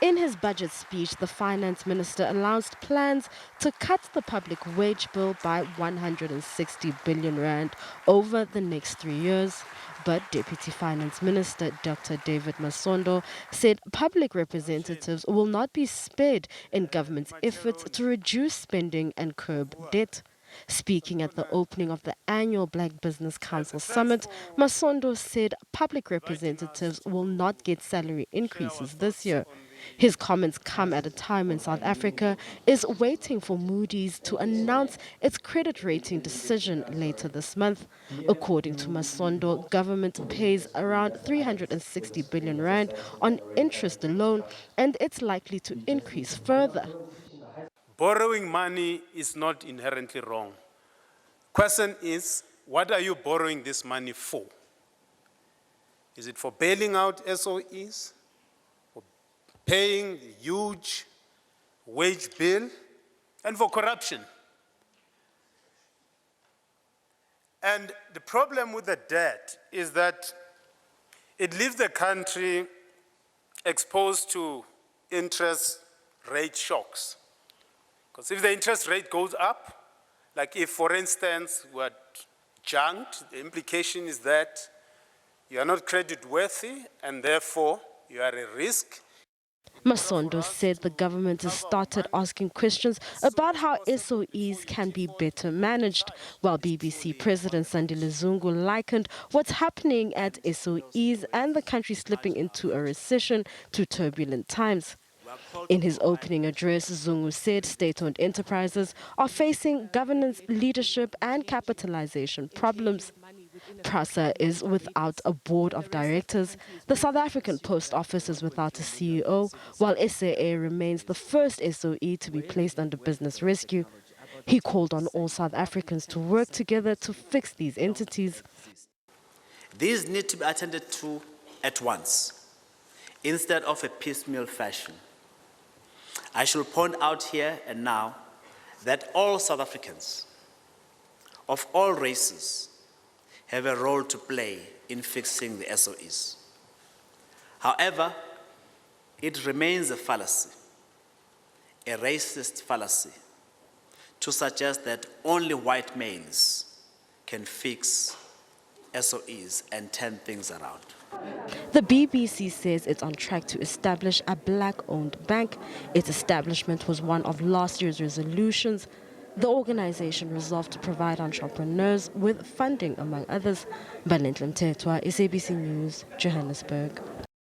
In his budget speech, the finance minister announced plans to cut the public wage bill by 160 billion rand over the next 3 years. But Deputy Finance Minister Dr. David Masondo said public representatives will not be spared in government's efforts to reduce spending and curb debt. Speaking at the opening of the annual Black Business Council Summit, Masondo said public representatives will not get salary increases this year. His comments come at a time when South Africa is waiting for Moody's to announce its credit rating decision later this month. According to Masondo, government pays around 360 billion rand on interest alone, and it's likely to increase further. Borrowing money is not inherently wrong. Question is, what are you borrowing this money for? Is it for bailing out SOEs? For paying the huge wage bill? And for corruption? And the problem with the debt is that it leaves the country exposed to interest rate shocks. Because if the interest rate goes up, like if, for instance, we're junked, the implication is that you are not credit worthy and therefore you are a risk. Masondo said the government has started asking questions about how SOEs can be better managed, while BBC President Sandile Zungu likened what's happening at SOEs and the country slipping into a recession to turbulent times. In his opening address, Zungu said state-owned enterprises are facing governance, leadership and capitalization problems. PRASA is without a board of directors. The South African Post Office is without a CEO, while SAA remains the first SOE to be placed under business rescue. He called on all South Africans to work together to fix these entities. These need to be attended to at once, instead of a piecemeal fashion. I should point out here and now that all South Africans of all races have a role to play in fixing the SOEs. However, it remains a fallacy, a racist fallacy, to suggest that only white males can fix SOEs and turn things around. The BBC says it's on track to establish a black-owned bank. Its establishment was one of last year's resolutions. The organization resolved to provide entrepreneurs with funding, among others. Balentla Mthethwa, SABC News, Johannesburg.